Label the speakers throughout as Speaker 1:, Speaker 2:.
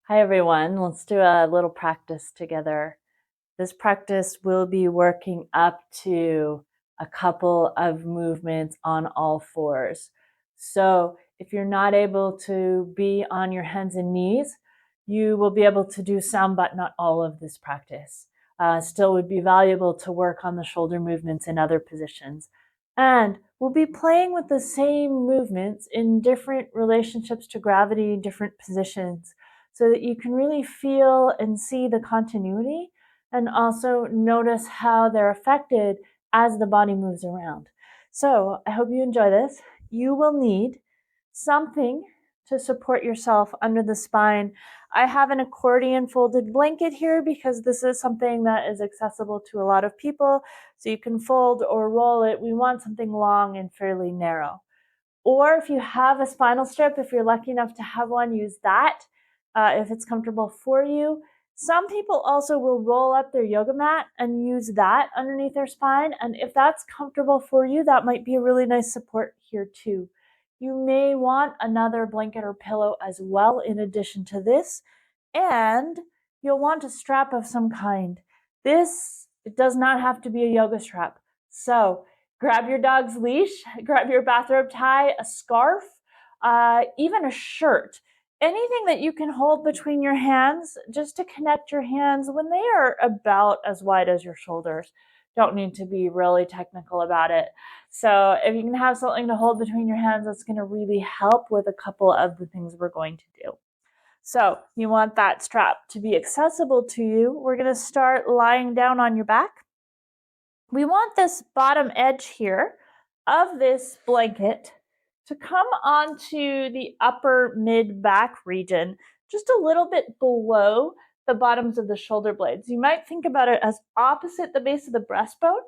Speaker 1: Hi everyone, let's do a little practice together. This practice will be working up to a couple of movements on all fours. So if you're not able to be on your hands and knees, you will be able to do some, but not all of this practice. Still would be valuable to work on the shoulder movements in other positions. And we'll be playing with the same movements in different relationships to gravity, different positions, so that you can really feel and see the continuity and also notice how they're affected as the body moves around. So I hope you enjoy this. You will need something to support yourself under the spine. I have an accordion folded blanket here because this is something that is accessible to a lot of people. So you can fold or roll it. We want something long and fairly narrow. Or if you have a spinal strip, if you're lucky enough to have one, use that if it's comfortable for you. Some people also will roll up their yoga mat and use that underneath their spine. And if that's comfortable for you, that might be a really nice support here too. You may want another blanket or pillow as well in addition to this. And you'll want a strap of some kind. It does not have to be a yoga strap. So grab your dog's leash, grab your bathrobe tie, a scarf, even a shirt. Anything that you can hold between your hands just to connect your hands when they are about as wide as your shoulders. Don't need to be really technical about it. So if you can have something to hold between your hands, that's going to really help with a couple of the things we're going to do. So you want that strap to be accessible to you. We're going to start lying down on your back. We want this bottom edge here of this blanket to come onto the upper mid back region, just a little bit below the bottoms of the shoulder blades. You might think about it as opposite the base of the breastbone.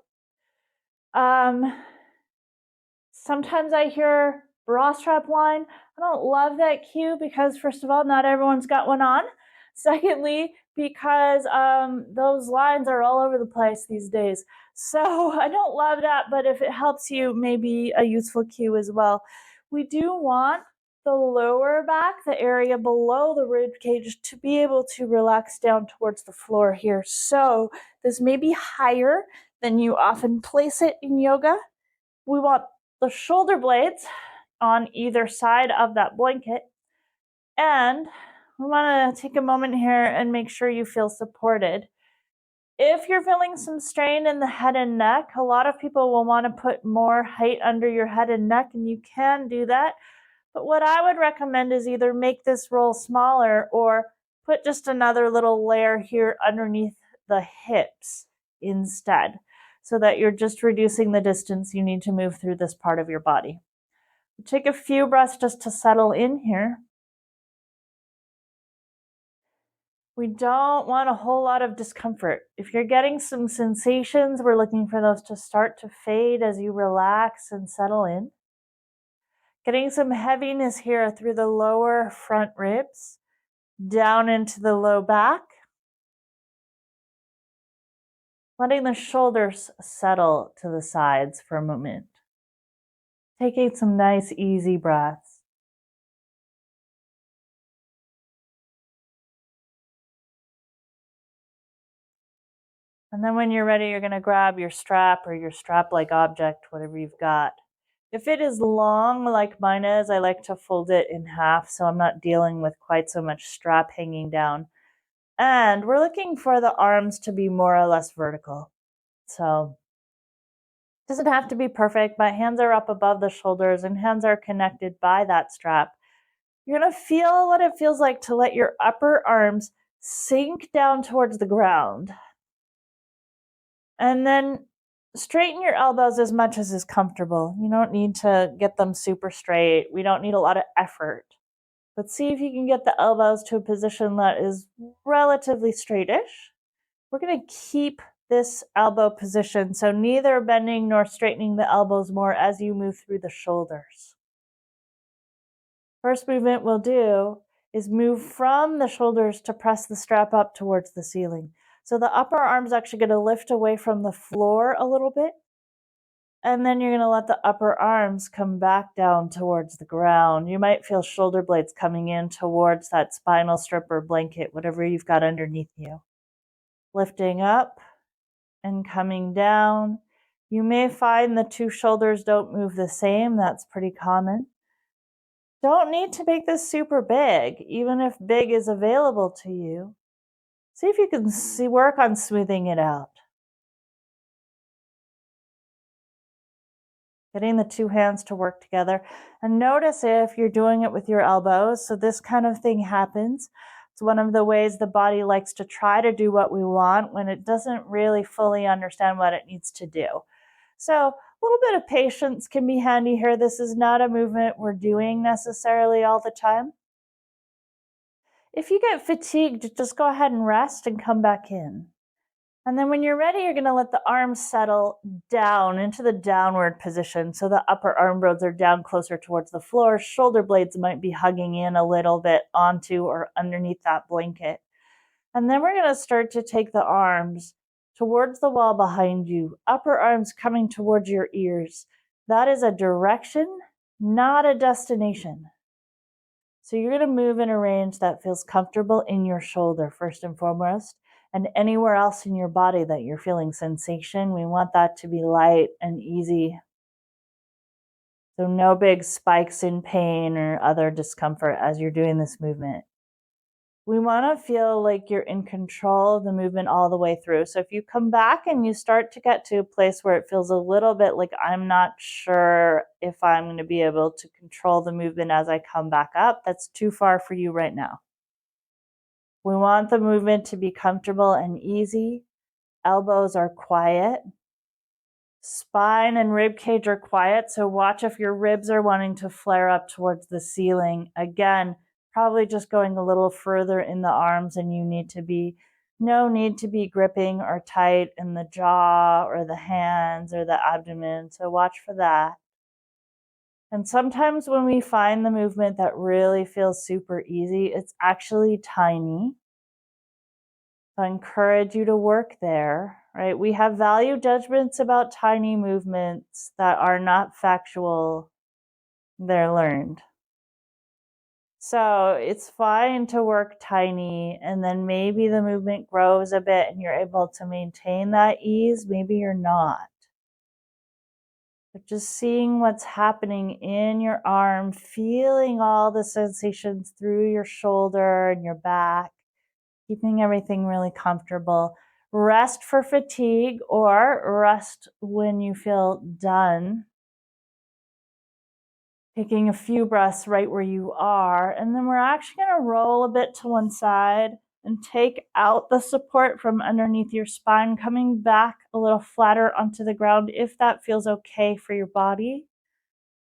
Speaker 1: Sometimes I hear bra strap line. I don't love that cue because, first of all, not everyone's got one on. Secondly, because those lines are all over the place these days. So I don't love that, but if it helps you, maybe a useful cue as well. We do want the lower back, the area below the rib cage, to be able to relax down towards the floor here. So this may be higher than you often place it in yoga. We want the shoulder blades on either side of that blanket. And we want to take a moment here and make sure you feel supported. If you're feeling some strain in the head and neck, a lot of people will want to put more height under your head and neck, and you can do that. But what I would recommend is either make this roll smaller or put just another little layer here underneath the hips instead, so that you're just reducing the distance you need to move through this part of your body. Take a few breaths just to settle in here. We don't want a whole lot of discomfort. If you're getting some sensations, we're looking for those to start to fade as you relax and settle in. Getting some heaviness here through the lower front ribs, down into the low back. Letting the shoulders settle to the sides for a moment. Taking some nice, easy breaths. And then when you're ready, you're going to grab your strap or your strap-like object, whatever you've got. If it is long like mine is, I like to fold it in half so I'm not dealing with quite so much strap hanging down. And we're looking for the arms to be more or less vertical. So it doesn't have to be perfect. My hands are up above the shoulders and hands are connected by that strap. You're going to feel what it feels like to let your upper arms sink down towards the ground. And then straighten your elbows as much as is comfortable. You don't need to get them super straight. We don't need a lot of effort. But see if you can get the elbows to a position that is relatively straightish. We're going to keep this elbow position, so neither bending nor straightening the elbows more as you move through the shoulders. First movement we'll do is move from the shoulders to press the strap up towards the ceiling. So the upper arm's actually going to lift away from the floor a little bit. And then you're going to let the upper arms come back down towards the ground. You might feel shoulder blades coming in towards that spinal strip or blanket, whatever you've got underneath you. Lifting up and coming down. You may find the two shoulders don't move the same. That's pretty common. Don't need to make this super big, even if big is available to you. See if you can work on smoothing it out. Getting the two hands to work together. And notice if you're doing it with your elbows. So this kind of thing happens. It's one of the ways the body likes to try to do what we want when it doesn't really fully understand what it needs to do. So a little bit of patience can be handy here. This is not a movement we're doing necessarily all the time. If you get fatigued, just go ahead and rest and come back in. And then when you're ready, you're going to let the arms settle down into the downward position. So the upper arm bones are down closer towards the floor. Shoulder blades might be hugging in a little bit onto or underneath that blanket. And then we're going to start to take the arms towards the wall behind you, upper arms coming towards your ears. That is a direction, not a destination. So you're going to move in a range that feels comfortable in your shoulder, first and foremost, and anywhere else in your body that you're feeling sensation. We want that to be light and easy. So no big spikes in pain or other discomfort as you're doing this movement. We want to feel like you're in control of the movement all the way through. So if you come back and you start to get to a place where it feels a little bit like I'm not sure if I'm going to be able to control the movement as I come back up, that's too far for you right now. We want the movement to be comfortable and easy. Elbows are quiet. Spine and rib cage are quiet, so watch if your ribs are wanting to flare up towards the ceiling. Again, probably just going a little further in the arms and you need to be. No need to be gripping or tight in the jaw or the hands or the abdomen, so watch for that. And sometimes when we find the movement that really feels super easy, it's actually tiny. So I encourage you to work there, right? We have value judgments about tiny movements that are not factual, they're learned. So it's fine to work tiny and then maybe the movement grows a bit and you're able to maintain that ease. Maybe you're not. But just seeing what's happening in your arm, feeling all the sensations through your shoulder and your back, keeping everything really comfortable. Rest for fatigue or rest when you feel done. Taking a few breaths right where you are. And then we're actually going to roll a bit to one side and take out the support from underneath your spine, coming back a little flatter onto the ground if that feels okay for your body.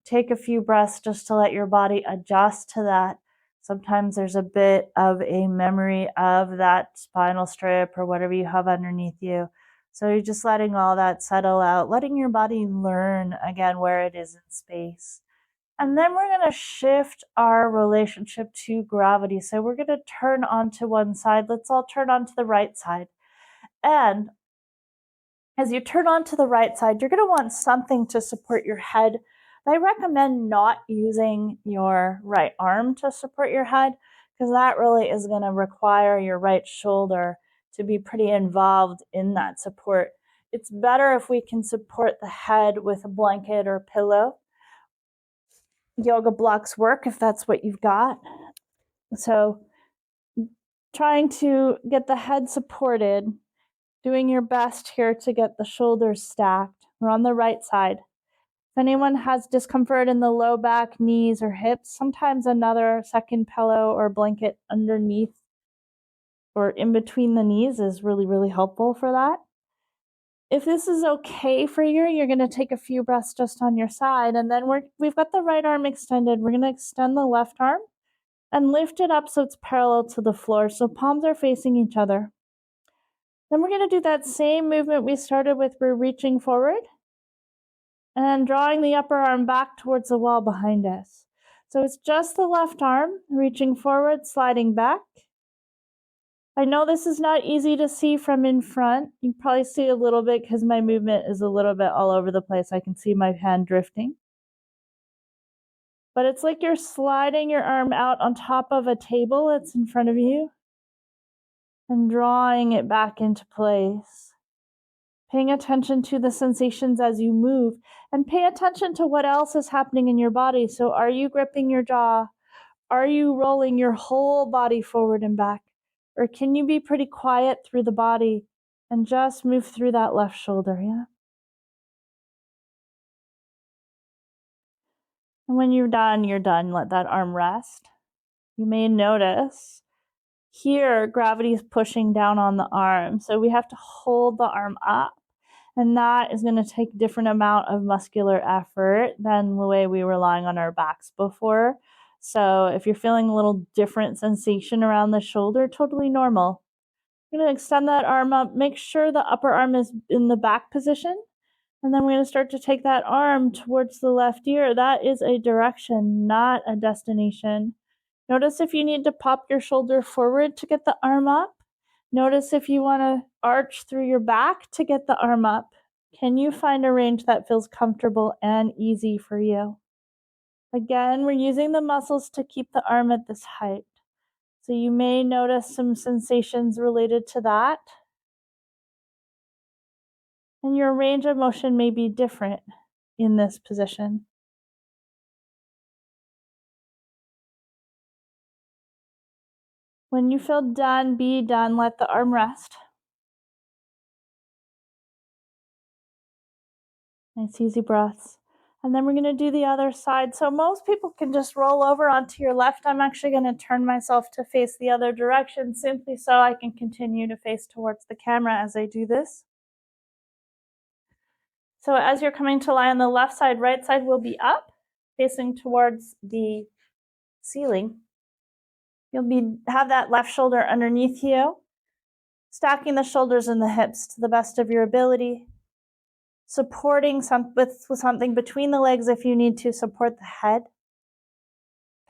Speaker 1: Take a few breaths just to let your body adjust to that. Sometimes there's a bit of a memory of that spinal strip or whatever you have underneath you. So you're just letting all that settle out, letting your body learn again where it is in space. And then we're going to shift our relationship to gravity. So we're going to turn onto one side. Let's all turn onto the right side. And as you turn onto the right side, you're going to want something to support your head. I recommend not using your right arm to support your head because that really is going to require your right shoulder to be pretty involved in that support. It's better if we can support the head with a blanket or a pillow. Yoga blocks work if that's what you've got. So trying to get the head supported, doing your best here to get the shoulders stacked. We're on the right side. If anyone has discomfort in the low back, knees, or hips, sometimes another second pillow or blanket underneath or in between the knees is really, really helpful for that. If this is okay for you, you're going to take a few breaths just on your side, and then we've got the right arm extended. We're going to extend the left arm and lift it up so it's parallel to the floor, so palms are facing each other. Then we're going to do that same movement we started with. We're reaching forward and drawing the upper arm back towards the wall behind us. So it's just the left arm reaching forward, sliding back. I know this is not easy to see from in front. You can probably see a little bit because my movement is a little bit all over the place. I can see my hand drifting. But it's like you're sliding your arm out on top of a table that's in front of you and drawing it back into place. Paying attention to the sensations as you move and pay attention to what else is happening in your body. So, are you gripping your jaw? Are you rolling your whole body forward and back? Or can you be pretty quiet through the body and just move through that left shoulder? Yeah. And when you're done, you're done. Let that arm rest. You may notice here gravity is pushing down on the arm. So we have to hold the arm up. And that is going to take a different amount of muscular effort than the way we were lying on our backs before. So if you're feeling a little different sensation around the shoulder, totally normal. You're going to extend that arm up. Make sure the upper arm is in the back position. And then we're going to start to take that arm towards the left ear. That is a direction, not a destination. Notice if you need to pop your shoulder forward to get the arm up. Notice if you want to arch through your back to get the arm up. Can you find a range that feels comfortable and easy for you? Again, we're using the muscles to keep the arm at this height. So you may notice some sensations related to that. And your range of motion may be different in this position. When you feel done, be done. Let the arm rest. Nice easy breaths. And then we're going to do the other side. So most people can just roll over onto your left. I'm actually going to turn myself to face the other direction simply so I can continue to face towards the camera as I do this. So as you're coming to lie on the left side, right side will be up, facing towards the ceiling. You'll have that left shoulder underneath you, stacking the shoulders and the hips to the best of your ability, supporting with something between the legs if you need to support the head.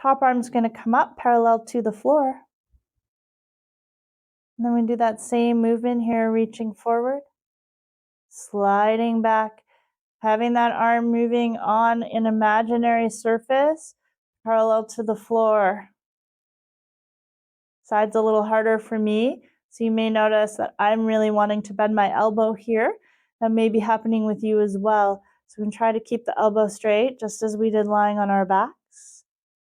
Speaker 1: Top arm's going to come up parallel to the floor. And then we do that same movement here, reaching forward, sliding back, having that arm moving on an imaginary surface parallel to the floor. Side's a little harder for me, so you may notice that I'm really wanting to bend my elbow here. That may be happening with you as well. So we can try to keep the elbow straight, just as we did lying on our backs.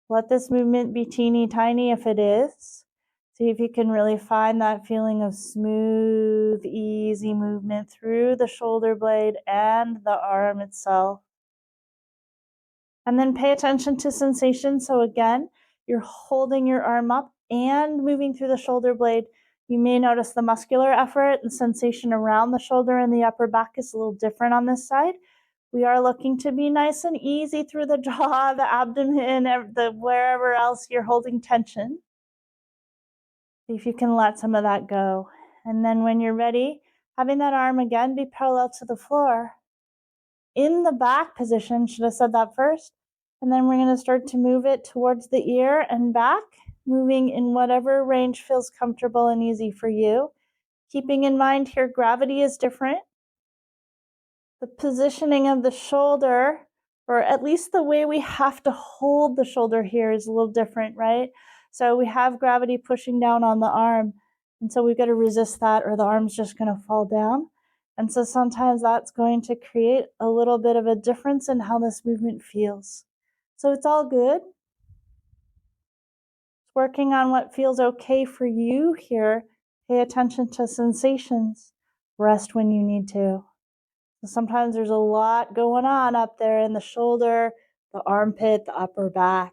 Speaker 1: Let this movement be teeny tiny if it is. See if you can really find that feeling of smooth, easy movement through the shoulder blade and the arm itself. And then pay attention to sensation. So again, you're holding your arm up and moving through the shoulder blade. You may notice the muscular effort and sensation around the shoulder and the upper back is a little different on this side. We are looking to be nice and easy through the jaw, the abdomen, wherever else you're holding tension. See if you can let some of that go. And then when you're ready, having that arm again be parallel to the floor. In the back position, should have said that first. And then we're going to start to move it towards the ear and back, moving in whatever range feels comfortable and easy for you. Keeping in mind here, gravity is different. The positioning of the shoulder, or at least the way we have to hold the shoulder here, is a little different, right? So we have gravity pushing down on the arm. And so we've got to resist that or the arm's just going to fall down. And so sometimes that's going to create a little bit of a difference in how this movement feels. So it's all good. Working on what feels okay for you here. Pay attention to sensations. Rest when you need to. So sometimes there's a lot going on up there in the shoulder, the armpit, the upper back.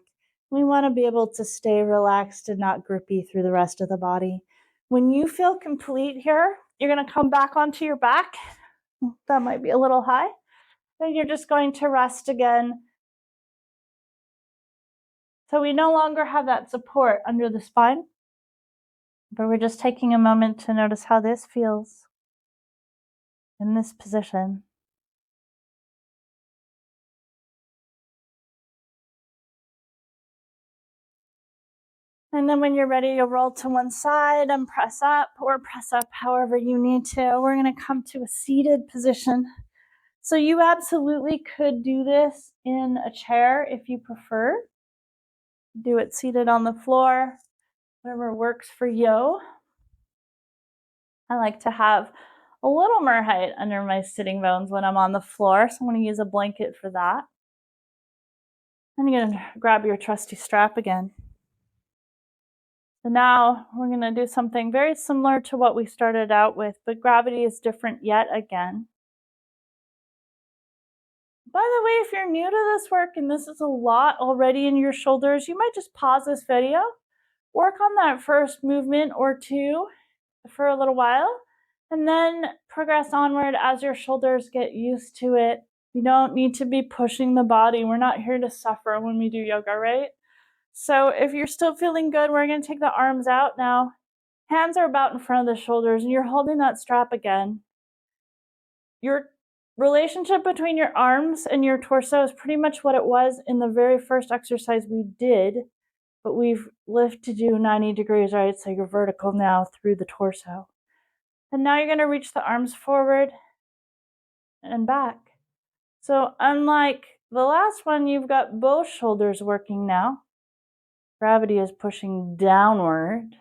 Speaker 1: We want to be able to stay relaxed and not grippy through the rest of the body. When you feel complete here, you're going to come back onto your back. That might be a little high. Then you're just going to rest again. So we no longer have that support under the spine, but we're just taking a moment to notice how this feels in this position. And then when you're ready, you'll roll to one side and press up or press up however you need to. We're going to come to a seated position. So you absolutely could do this in a chair if you prefer. Do it seated on the floor, whatever works for you. I like to have a little more height under my sitting bones when I'm on the floor, so I'm going to use a blanket for that. And you're going to grab your trusty strap again. So now we're going to do something very similar to what we started out with, but gravity is different yet again. By the way, if you're new to this work and this is a lot already in your shoulders, you might just pause this video, work on that first movement or two for a little while, and then progress onward as your shoulders get used to it. You don't need to be pushing the body. We're not here to suffer when we do yoga, right? So if you're still feeling good, we're going to take the arms out now. Hands are about in front of the shoulders, and you're holding that strap again. Your relationship between your arms and your torso is pretty much what it was in the very first exercise we did, but we've lifted you 90 degrees, right? So you're vertical now through the torso. And now you're going to reach the arms forward and back. So unlike the last one, you've got both shoulders working now. Gravity is pushing downward.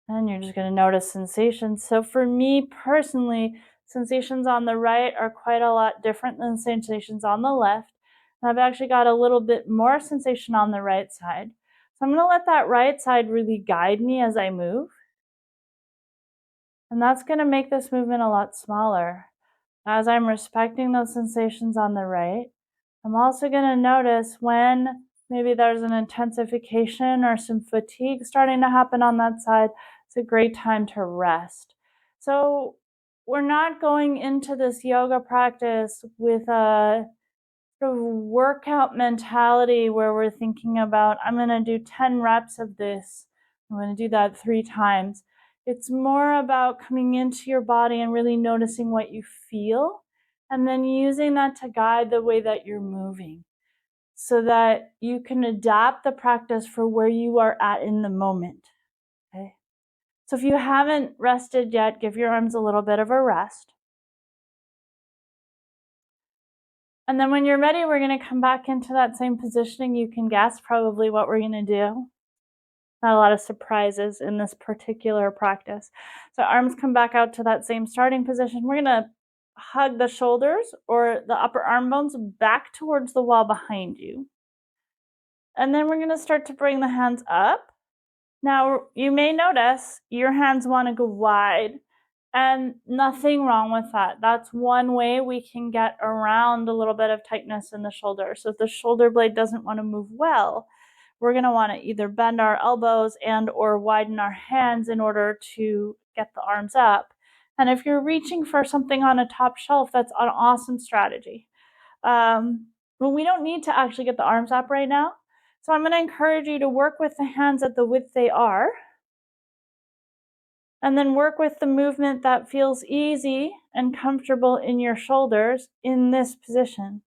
Speaker 1: And you're just going to notice sensations. So for me personally, sensations on the right are quite a lot different than sensations on the left. And I've actually got a little bit more sensation on the right side. So I'm going to let that right side really guide me as I move. And that's going to make this movement a lot smaller. As I'm respecting those sensations on the right, I'm also going to notice when maybe there's an intensification or some fatigue starting to happen on that side. It's a great time to rest. So we're not going into this yoga practice with a sort of workout mentality where we're thinking about, I'm going to do 10 reps of this. I'm going to do that 3 times. It's more about coming into your body and really noticing what you feel, and then using that to guide the way that you're moving so that you can adapt the practice for where you are at in the moment. Okay? So if you haven't rested yet, give your arms a little bit of a rest. And then when you're ready, we're going to come back into that same positioning. You can guess probably what we're going to do. Not a lot of surprises in this particular practice. So arms come back out to that same starting position. We're going to hug the shoulders or the upper arm bones back towards the wall behind you. And then we're going to start to bring the hands up. Now, you may notice your hands want to go wide, and nothing wrong with that. That's one way we can get around a little bit of tightness in the shoulder. So if the shoulder blade doesn't want to move well, we're going to want to either bend our elbows and or widen our hands in order to get the arms up. And if you're reaching for something on a top shelf, that's an awesome strategy. But we don't need to actually get the arms up right now. So I'm going to encourage you to work with the hands at the width they are, and then work with the movement that feels easy and comfortable in your shoulders in this position,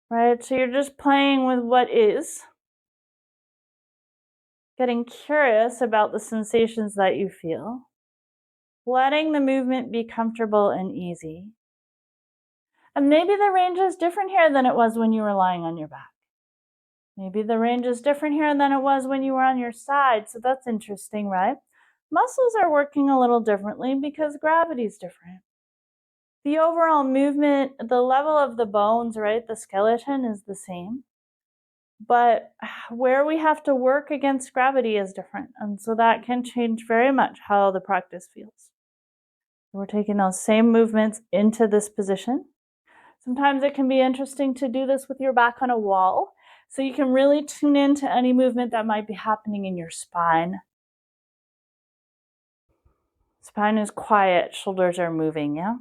Speaker 1: right? So you're just playing with what is, getting curious about the sensations that you feel, letting the movement be comfortable and easy. And maybe the range is different here than it was when you were lying on your back. Maybe the range is different here than it was when you were on your side. So that's interesting, right? Muscles are working a little differently because gravity is different. The overall movement, the level of the bones, right, the skeleton is the same. But where we have to work against gravity is different. And so that can change very much how the practice feels. We're taking those same movements into this position. Sometimes it can be interesting to do this with your back on a wall, so you can really tune into any movement that might be happening in your spine. Spine is quiet, shoulders are moving, yeah?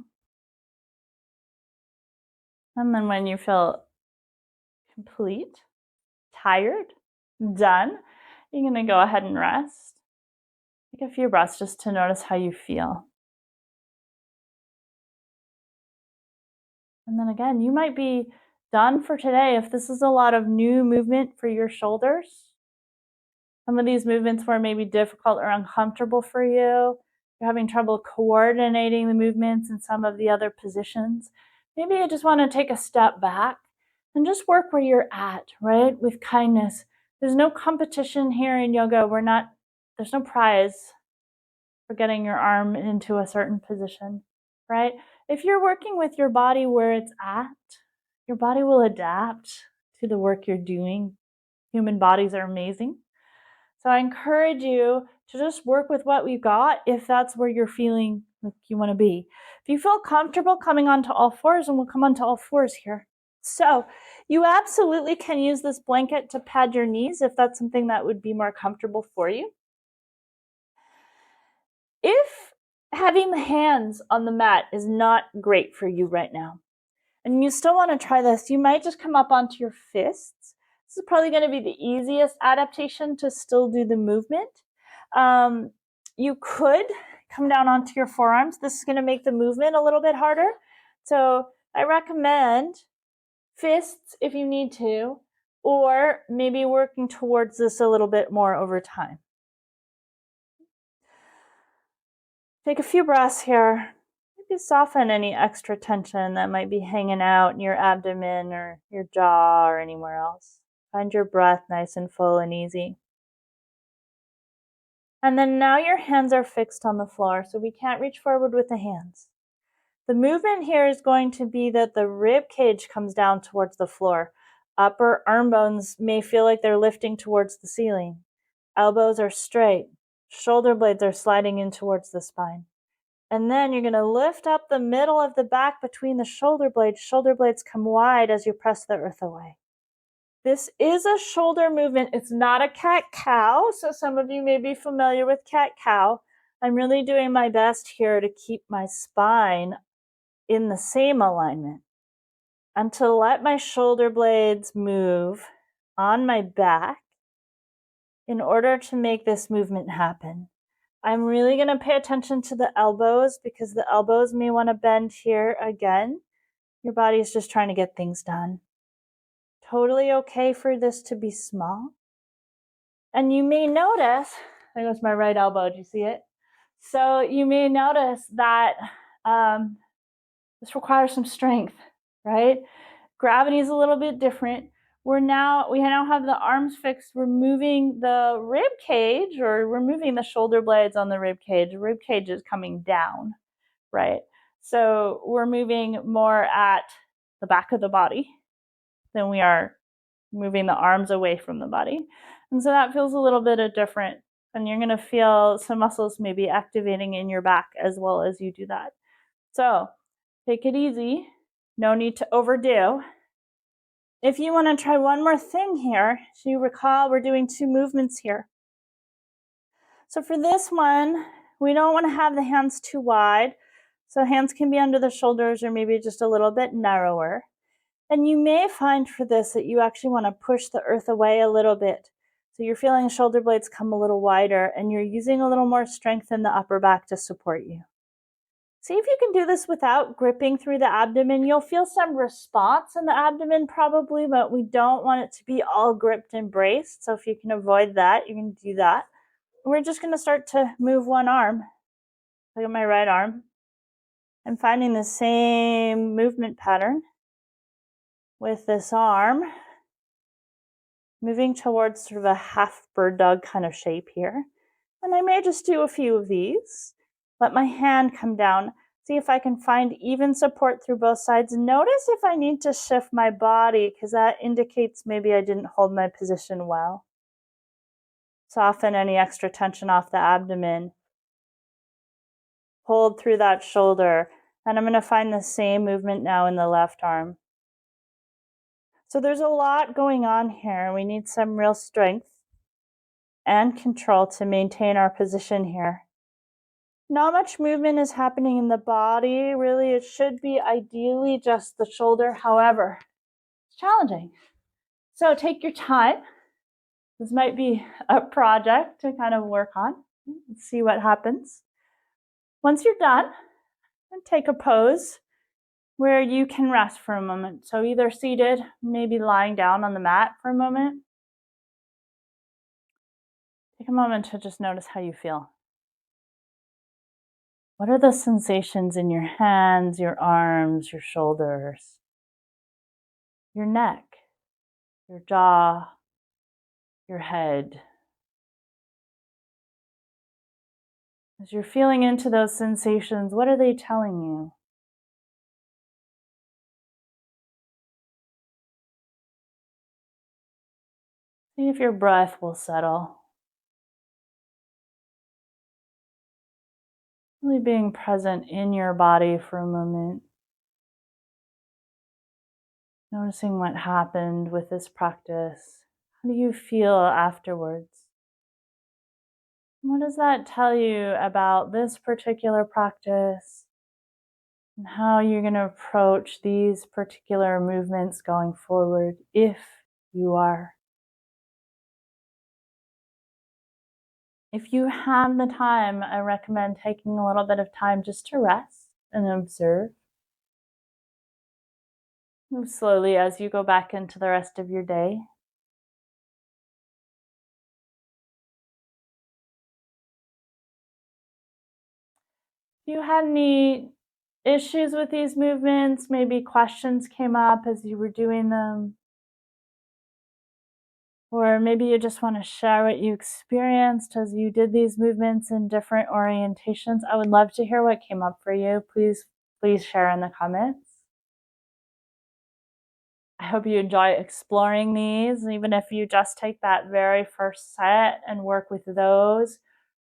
Speaker 1: And then when you feel complete, tired, done, you're going to go ahead and rest. Take a few breaths just to notice how you feel. And then again, you might be done for today if this is a lot of new movement for your shoulders. Some of these movements were maybe difficult or uncomfortable for you. You're having trouble coordinating the movements in some of the other positions. Maybe you just want to take a step back and just work where you're at, right? With kindness. There's no competition here in yoga. There's no prize for getting your arm into a certain position, right? If you're working with your body where it's at, your body will adapt to the work you're doing. Human bodies are amazing. So I encourage you to just work with what we've got if that's where you're feeling like you want to be. If you feel comfortable coming onto all fours, and we'll come onto all fours here. So you absolutely can use this blanket to pad your knees if that's something that would be more comfortable for you. If having the hands on the mat is not great for you right now, and you still want to try this, you might just come up onto your fists. This is probably going to be the easiest adaptation to still do the movement. You could come down onto your forearms. This is going to make the movement a little bit harder. So I recommend fists if you need to, or maybe working towards this a little bit more over time. Take a few breaths here. Maybe soften any extra tension that might be hanging out in your abdomen or your jaw or anywhere else. Find your breath nice and full and easy. And then now your hands are fixed on the floor, so we can't reach forward with the hands. The movement here is going to be that the rib cage comes down towards the floor. Upper arm bones may feel like they're lifting towards the ceiling. Elbows are straight. Shoulder blades are sliding in towards the spine. And then you're going to lift up the middle of the back between the shoulder blades. Shoulder blades come wide as you press the earth away. This is a shoulder movement. It's not a cat-cow, so some of you may be familiar with cat-cow. I'm really doing my best here to keep my spine in the same alignment and to let my shoulder blades move on my back in order to make this movement happen. I'm really going to pay attention to the elbows because the elbows may want to bend here again. Your body is just trying to get things done. Totally okay for this to be small. And you may notice, there goes my right elbow, do you see it? So you may notice that this requires some strength, right? Gravity is a little bit different. We now have the arms fixed. We're moving the rib cage, or we're moving the shoulder blades on the rib cage. The rib cage is coming down, right? So we're moving more at the back of the body than we are moving the arms away from the body. And so that feels a little bit different. And you're going to feel some muscles maybe activating in your back as well as you do that. So take it easy. No need to overdo. If you want to try one more thing here, so you recall we're doing two movements here. So for this one, we don't want to have the hands too wide. So hands can be under the shoulders or maybe just a little bit narrower. And you may find for this that you actually want to push the earth away a little bit. So you're feeling shoulder blades come a little wider and you're using a little more strength in the upper back to support you. See if you can do this without gripping through the abdomen. You'll feel some response in the abdomen probably, but we don't want it to be all gripped and braced. So if you can avoid that, you can do that. We're just going to start to move one arm. Look at my right arm. I'm finding the same movement pattern with this arm, moving towards sort of a half bird dog kind of shape here. And I may just do a few of these. Let my hand come down. See if I can find even support through both sides. Notice if I need to shift my body because that indicates maybe I didn't hold my position well. Soften any extra tension off the abdomen. Hold through that shoulder. And I'm going to find the same movement now in the left arm. So there's a lot going on here. We need some real strength and control to maintain our position here. Not much movement is happening in the body. Really, it should be ideally just the shoulder. However, it's challenging. So take your time. This might be a project to kind of work on. Let's see what happens. Once you're done, take a pose where you can rest for a moment. So either seated, maybe lying down on the mat for a moment. Take a moment to just notice how you feel. What are the sensations in your hands, your arms, your shoulders, your neck, your jaw, your head? As you're feeling into those sensations, what are they telling you? See if your breath will settle. Really being present in your body for a moment. Noticing what happened with this practice. How do you feel afterwards? What does that tell you about this particular practice and how you're going to approach these particular movements going forward if you are? If you have the time, I recommend taking a little bit of time just to rest and observe. Move slowly as you go back into the rest of your day. If you had any issues with these movements, maybe questions came up as you were doing them, or maybe you just want to share what you experienced as you did these movements in different orientations, I would love to hear what came up for you. Please share in the comments. I hope you enjoy exploring these. Even if you just take that very first set and work with those,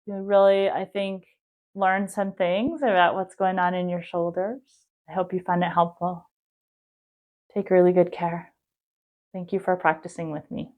Speaker 1: you really, I think, learn some things about what's going on in your shoulders. I hope you find it helpful. Take really good care. Thank you for practicing with me.